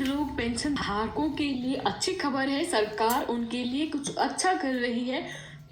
लोग पेंशन धारकों के लिए अच्छी खबर है। सरकार उनके लिए कुछ अच्छा कर रही है।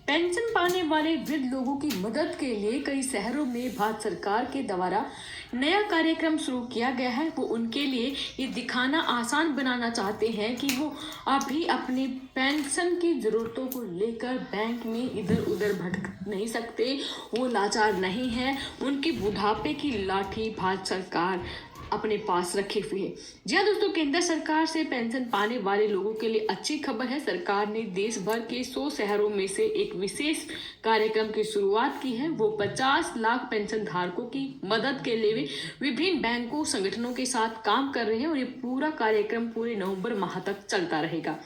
पेंशन पाने वाले वृद्ध लोगों की मदद के लिए कई शहरों में भारत सरकार के द्वारा नया कार्यक्रम शुरू किया गया है। वो उनके लिए ये दिखाना आसान बनाना चाहते हैं कि वो अभी अपनी पेंशन की ज़रूरतों को लेकर बैंक में इधर उधर भटक नहीं सकते, वो लाचार नहीं है। उनकी बुढ़ापे की लाठी भारत सरकार अपने पास रखे हुए है। जी हाँ दोस्तों, केंद्र सरकार से पेंशन पाने वाले लोगों के लिए अच्छी खबर है। सरकार ने देश भर के 100 शहरों में से एक विशेष कार्यक्रम की शुरुआत की है। वो 50 लाख पेंशन धारकों की मदद के लिए विभिन्न बैंकों संगठनों के साथ काम कर रहे हैं और ये पूरा कार्यक्रम पूरे नवंबर माह तक चलता रहेगा।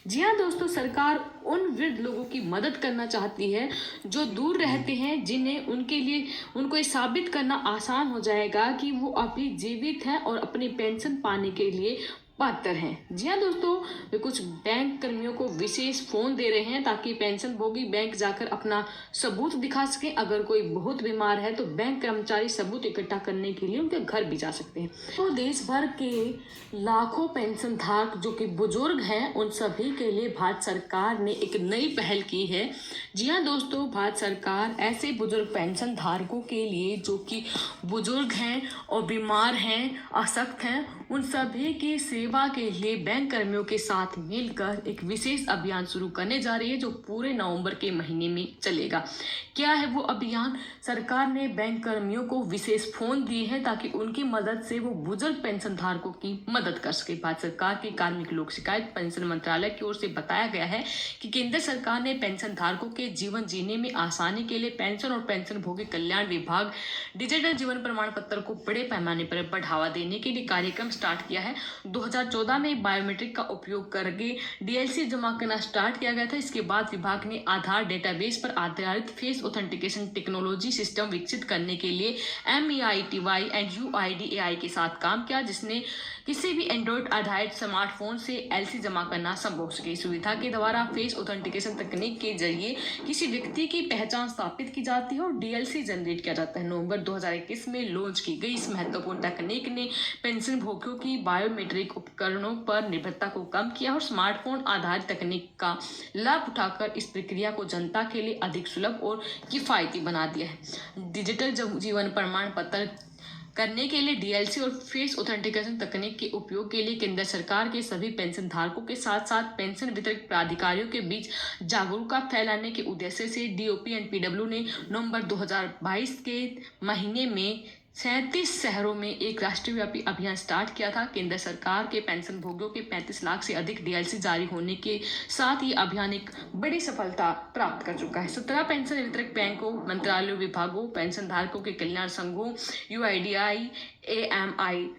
जी हाँ दोस्तों, सरकार उन वृद्ध लोगों की मदद करना चाहती है जो दूर रहते हैं, जिन्हें उनके लिए उनको ये साबित करना आसान हो जाएगा कि वो अभी जीवित हैं और अपनी पेंशन पाने के लिए पात्र हैं। जी हाँ दोस्तों, वे कुछ बैंक कर्मियों को विशेष फोन दे रहे हैं ताकि पेंशन भोगी बैंक जाकर अपना सबूत दिखा सकें। अगर कोई बहुत बीमार है तो बैंक कर्मचारी सबूत इकट्ठा करने के लिए उनके घर भी जा सकते हैं। तो देश भर के लाखों पेंशन धारक जो कि बुजुर्ग हैं, उन सभी के लिए भारत सरकार ने एक नई पहल की है। जी हाँ दोस्तों, भारत सरकार ऐसे बुजुर्ग पेंशन धारकों के लिए जो कि बुजुर्ग हैं और बीमार हैं, अशक्त हैं, उन सभी की सेवा के लिए बैंक कर्मियों के साथ मिलकर एक विशेष अभियान शुरू करने जा रही है जो पूरे नवंबर के महीने में चलेगा। क्या है वो अभियान? सरकार ने बैंक कर्मियों को विशेष फोन दिए हैं ताकि उनकी मदद से वो बुजुर्ग पेंशन धारकों की मदद कर सके। भारत सरकार के कार्मिक लोक शिकायत पेंशन मंत्रालय की ओर से बताया गया है कि केंद्र सरकार ने पेंशन धारकों के जीवन जीने में आसानी के लिए पेंशन और पेंशन भोगी कल्याण विभाग डिजिटल जीवन प्रमाण पत्र को बड़े पैमाने पर बढ़ावा देने के लिए कार्यक्रम स्टार्ट किया है। 2014 में बायोमेट्रिक का उपयोग करके डीएलसी जमा करना स्टार्ट किया गया था। इसके बाद विभाग ने आधार डेटाबेस पर आधारित फेस ऑथेंटिकेशन टेक्नोलॉजी सिस्टम विकसित करने के लिए MEITY एंड UIDAI के साथ काम किया, जिसने किसी भी एंड्रॉइड आधारित स्मार्टफोन से एलसी जमा करना संभव हो सके। सुविधा के द्वारा फेस ऑथेंटिकेशन तकनीक के जरिए किसी व्यक्ति की पहचान स्थापित की जाती है और डीएलसी जनरेट किया जाता है। नवंबर 2021 में लॉन्च की गई इस महत्वपूर्ण तकनीक ने पेंशन भोगियों की बायोमेट्रिक उपकरणों पर निर्भरता को कम किया और स्मार्टफोन आधारित तकनीक का लाभ उठाकर इस प्रक्रिया को जनता के लिए अधिक सुलभ और किफायती बना दिया है। डिजिटल जीवन प्रमाण पत्र करने के लिए डीएलसी और फेस ऑथेंटिकेशन तकनीक के उपयोग के लिए केंद्र सरकार के सभी पेंशन धारकों के साथ साथ पेंशन वितरक प्राधिकारियों के बीच जागरूकता फैलाने के उद्देश्य से डीओपी एंड पीडब्ल्यू ने नवंबर 2022 के महीने में 37 शहरों में एक राष्ट्रव्यापी अभियान स्टार्ट किया था। केंद्र सरकार के पेंशन भोगियों के 35 लाख से अधिक डीएलसी जारी होने के साथ ये अभियान एक बड़ी सफलता प्राप्त कर चुका है। 17 पेंशन वितरक बैंकों, मंत्रालयों, विभागों, पेंशन धारकों के कल्याण संघों, UIDAI, AMIETY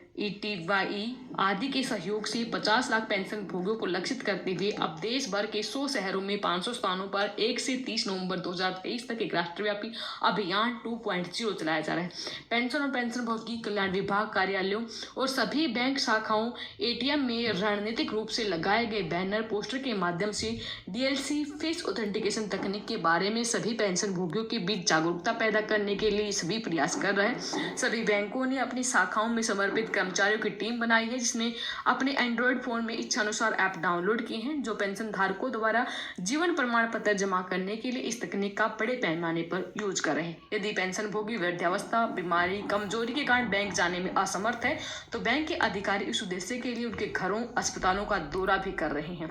आदि के सहयोग से 50 लाख पेंशन भोगियों को लक्षित करते हुए अब देश भर के 100 शहरों में 500 स्थानों पर 1 से 30 नवंबर 2023 तक एक राष्ट्रव्यापी अभियान 2.0 चलाया जा रहा है। पेंशन और पेंशन भोगी कल्याण विभाग कार्यालयों और सभी बैंक शाखाओं, ATM में रणनीतिक रूप से लगाए गए बैनर पोस्टर के माध्यम से डीएलसी फेस ऑथेंटिकेशन तकनीक के बारे में सभी पेंशन भोगियों के बीच जागरूकता पैदा करने के लिए सभी प्रयास कर रहे हैं। सभी बैंकों ने अपनी शाखाओं में समर्पित कर्मचारियों की टीम बनाई है जिसने अपने एंड्रॉइड फोन में इच्छानुसार ऐप डाउनलोड किए हैं जो पेंशन धारकों द्वारा जीवन प्रमाण पत्र जमा करने के लिए इस तकनीक का बड़े पैमाने पर यूज कर रहे हैं। यदि पेंशन भोगी वृद्धावस्था, बीमारी, कमजोरी के कारण बैंक जाने में असमर्थ है तो बैंक के अधिकारी इस उद्देश्य के लिए उनके घरों, अस्पतालों का दौरा भी कर रहे हैं।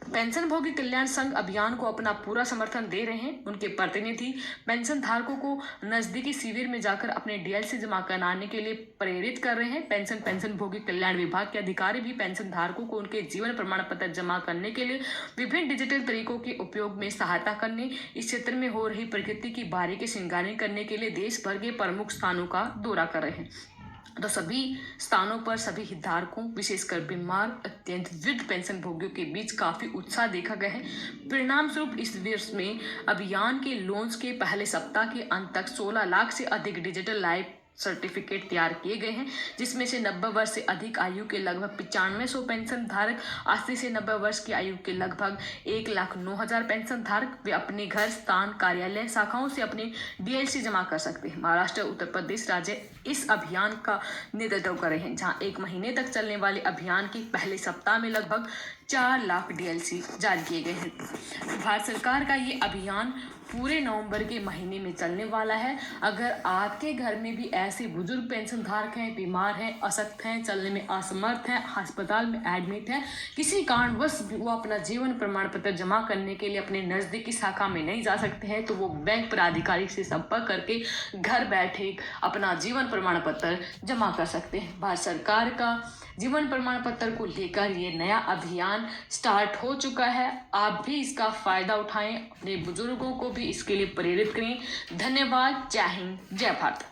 पेंशन भोगी कल्याण संघ अभियान को अपना पूरा समर्थन दे रहे हैं। उनके प्रतिनिधि पेंशन धारकों को नजदीकी शिविर में जाकर अपने डीएलसी जमा कराने के लिए प्रेरित कर रहे हैं। पेंशन भोगी कल्याण विभाग के अधिकारी भी पेंशन धारकों को उनके जीवन प्रमाण पत्र जमा करने के लिए विभिन्न डिजिटल तरीकों के उपयोग में सहायता करने, इस क्षेत्र में हो रही प्रकृति की बारीकी श्रृंगारित करने के लिए देश भर के प्रमुख स्थानों का दौरा कर रहे हैं। तो सभी स्थानों पर सभी हितधारकों, विशेषकर बीमार, अत्यंत वृद्ध पेंशन भोगियों के बीच काफी उत्साह देखा गया है। परिणाम स्वरूप इस वर्ष में अभियान के लॉन्च के पहले सप्ताह के अंत तक 16 लाख से अधिक डिजिटल लाइव सर्टिफिकेट तैयार किए गए हैं, जिसमें से 90 वर्ष से अधिक आयु के लगभग 9500 पेंशन धारक, 80 से 90 वर्ष की आयु के लगभग 1,09,000 पेंशन धारक वे अपने घर, स्थान, कार्यालय, शाखाओं से अपनी डीएलसी जमा कर सकते हैं। महाराष्ट्र, उत्तर प्रदेश राज्य इस अभियान का नेतृत्व कर रहे हैं, जहां 1 महीने तक चलने वाले अभियान के पहले सप्ताह में लगभग 4 लाख डीएलसी जारी किए गए हैं। भारत सरकार का ये अभियान पूरे नवंबर के महीने में चलने वाला है। अगर आपके घर में भी ऐसे बुजुर्ग पेंशन धारक हैं, बीमार हैं, अशक्त हैं, चलने में असमर्थ हैं, अस्पताल में एडमिट हैं, किसी कारणवश वो अपना जीवन प्रमाण पत्र जमा करने के लिए अपने नज़दीकी शाखा में नहीं जा सकते हैं, तो वो बैंक प्राधिकारी से संपर्क करके घर बैठे अपना जीवन प्रमाण पत्र जमा कर सकते हैं। भारत सरकार का जीवन प्रमाण पत्र को लेकर ये नया अभियान स्टार्ट हो चुका है। आप भी इसका फ़ायदा उठाएं, अपने बुजुर्गों को भी इसके लिए प्रेरित करें। धन्यवाद। जय हिंद, जय भारत।